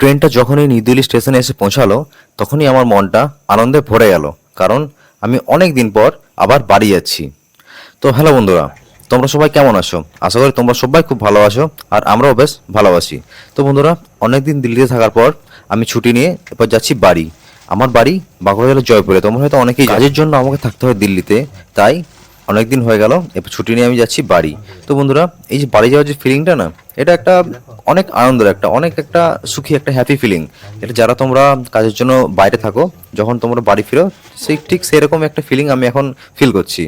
ট্রেনটা যখনই নিউ দিল্লি স্টেশনে এসে পৌঁছালো তখনই আমার মনটা আনন্দে ভরে গেল, কারণ আমি অনেক দিন পর আবার বাড়ি যাচ্ছি। তো হ্যালো বন্ধুরা, তোমরা সবাই কেমন আছো? আশা করি তোমরা সবাই খুব ভালো আছো, আর আমরাও বেশ ভালোবাসি। তো বন্ধুরা, অনেকদিন দিল্লিতে থাকার পর আমি ছুটি নিয়ে এবার যাচ্ছি বাড়ি। আমার বাড়ি বাঁকুড়া জেলার জয়পুরে। তোমরা হয়তো অনেকেই কাজের জন্য আমাকে থাকতে হয় দিল্লিতে, তাই অনেকদিন হয়ে গেল এবার ছুটি নিয়ে আমি যাচ্ছি বাড়ি। তো বন্ধুরা, এই যে বাড়ি যাওয়ার যে ফিলিংটা না, এটা একটা অনেক আনন্দের, একটা সুখী, একটা হ্যাপি ফিলিং। এটা যারা তোমরা কাজের জন্য বাইরে থাকো, যখন তোমরা বাড়ি ফিরো, ঠিক সেরকম একটা ফিলিং আমি এখন ফিল করছি।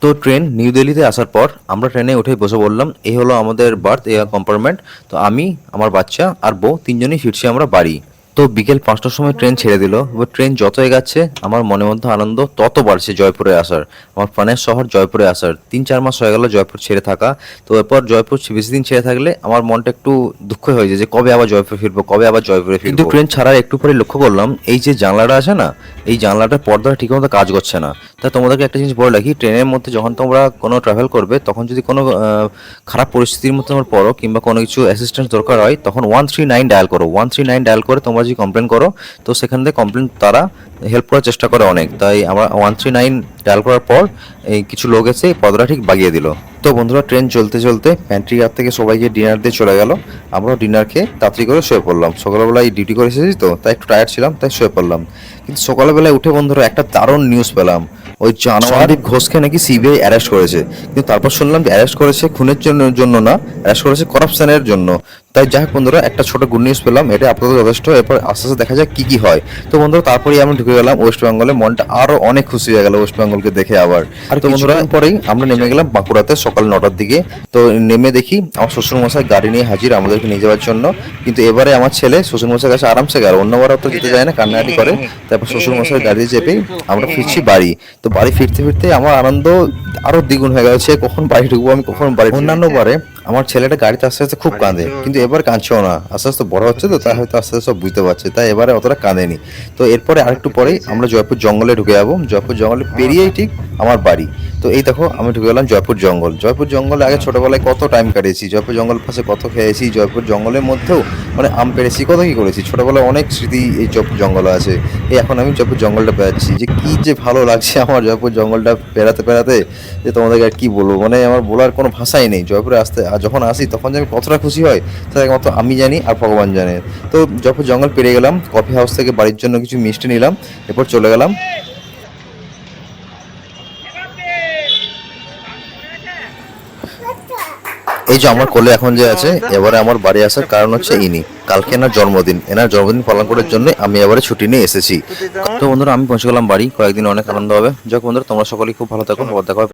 তো ট্রেন নিউ দিল্লিতে আসার পর আমরা ট্রেনে উঠে বসে বললাম, এই হলো আমাদের বার্থ এয়ার কম্পার্টমেন্ট। তো আমি, আমার বাচ্চা আর বউ তিনজনই ফিরছি আমরা বাড়ি। তো বিকেল 5টার সময় ট্রেন ছেড়ে দিল। এবার ট্রেন যত এগাচ্ছে আমার মনের মধ্যে আনন্দ তত বাড়ছে জয়পুরে আসার, আমার প্রাণের শহর জয়পুরে আসার। 3-4 মাস হয়ে গেল জয়পুর ছেড়ে থাকা। তো এরপর জয়পুর বেশি দিন ছেড়ে থাকলে আমার মনটা একটু দুঃখ হয়ে যায় যে কবে আবার জয়পুর ফিরবো, কবে আবার জয়পুরে ফিরবো। কিন্তু ট্রেন ছাড়ার একটু পরে লক্ষ্য করলাম, এই যে জানলাটা আছে না, এই জানলাটার পর্দাটা ঠিকমতো কাজ করছে না। তা তোমাদেরকে একটা জিনিস বলে রাখি, ট্রেনের মধ্যে যখন তোমরা কোনো ট্রাভেল করবে, তখন যদি কোনো খারাপ পরিস্থিতির মধ্যে তোমরা পড়ো কিংবা কোনো কিছু অ্যাসিস্ট্যান্স দরকার হয়, তখন 139 ডায়াল করো। 139 ডায়াল করে তোমরা যদি কমপ্লেন করো, তো সেখান থেকে কমপ্লেন তারা হেল্প করার চেষ্টা করে অনেক। তাই আমরা 139 ডায়াল করার পর এই কিছু লোক এসে পর্দাটা ঠিক বাগিয়ে দিল। তো বন্ধুরা, ট্রেন চলতে চলতে প্যান্ট্রি ঘাট থেকে সবাইকে ডিনার দিয়ে চলে গেল। আমরাও ডিনার খেয়ে তাড়াতাড়ি করে শুয়ে পড়লাম। সকালবেলায় ডিউটি করে এসেছি, তো তাই একটু টায়ার্ড ছিলাম, তাই শুয়ে পড়লাম। কিন্তু সকালবেলায় উঠে বন্ধুরা একটা দারুণ নিউজ পেলাম, ওই জানোয়ারদীপ ঘোষকে নাকি সিবিআই অ্যারেস্ট করেছে। কিন্তু তারপর শুনলাম যে অ্যারেস্ট করেছে খুনের জন্য না, অ্যারেস্ট করেছে করাপশনের জন্য। তাই যাই হোক বন্ধুরা, একটা ছোট গুড নিউজ পেলাম, এটা আপাতত যথেষ্ট। এরপর আস্তে আস্তে দেখা যাক কি কি হয়। তো বন্ধুরা, তারপরেই আমি ঢুকে গেলাম ওয়েস্ট বেঙ্গলে। মনটা আরো অনেক খুশি হয়ে গেল ওয়েস্ট বেঙ্গলকে দেখে আবার। আর তো বন্ধুরা, পরেই আমরা নেমে গেলাম বাঁকুড়াতে সকাল 9টার দিকে। তো নেমে দেখি আমার শ্বশুরমশাই গাড়ি নিয়ে হাজির আমাদেরকে নিয়ে যাওয়ার জন্য। কিন্তু এবারে আমার ছেলে শ্বশুরমশাইয়ের কাছে আরামসে গেল, অন্যবারও তো যেতে যায় না, কান্নাকাটি করে। তারপর শ্বশুরমশাই গাড়ি চেপেই আমরা ফিরছি বাড়ি। তো বাড়ি ফিরতে ফিরতে আমার আনন্দ আরো দ্বিগুণ হয়ে গেছে, কখন বাড়ি ঢুকবো, আমি কখন বাড়ি। অন্যান্য বারে আমার ছেলেটা গাড়িতে আস্তে আস্তে খুব কাঁদে, কিন্তু এবার কাঁদছেও না। আস্তে আস্তে বড় হচ্ছে, তো তাই হয়তো আস্তে আস্তে সব বুঝতে পারছে, তাই এবারে অতটা কাঁদেনি। তো এরপরে আরেকটু পরেই আমরা জয়পুর জঙ্গলে ঢুকে যাবো। জয়পুর জঙ্গলে পেরিয়েই ঠিক আমার বাড়ি। তো এই দেখো, আমি ঢুকে গেলাম জয়পুর জঙ্গল। জয়পুর জঙ্গলে আগে ছোটবেলায় কত টাইম কাটিয়েছি, জয়পুর জঙ্গল পাশে কত খেয়েছি, জয়পুর জঙ্গলের মধ্যেও মানে আম পেরেছি, কত কি করেছি। ছোটবেলায় অনেক স্মৃতি এই জয়পুর জঙ্গলে আছে। এই এখন আমি জয়পুর জঙ্গলটা পেরাচ্ছি, যে কি যে ভালো লাগছে আমার জয়পুর জঙ্গলটা পেরাতে পেরাতে, যে তোমাদেরকে আর কি বলবো। মানে আমার বলার কোনো ভাষাই নেই। জয়পুরে আসতে আর যখন আসি তখন যে আমি কতটা খুশি হয়, সেটা একমাত্র আমি জানি আর ভগবান জানে। তো জয়পুর জঙ্গল পেরিয়ে গেলাম, কফি হাউস থেকে বাড়ির জন্য কিছু মিষ্টি নিলাম, এরপর চলে গেলাম। এই যে আমার কোলে এখন যে আছে, এবারে আমার বাড়ি আসার কারণ হচ্ছে ইনি। কালকে এনার জন্মদিন, এনার জন্মদিন পালন করার জন্য আমি এবারে ছুটি নিয়ে এসেছি। তো বন্ধুরা, আমি পৌঁছে গেলাম বাড়ি। কয়েকদিন অনেক আনন্দ হবে। যাক বন্ধুরা, তোমরা সকলেই খুব ভালো থাকো, আবার দেখা হবে।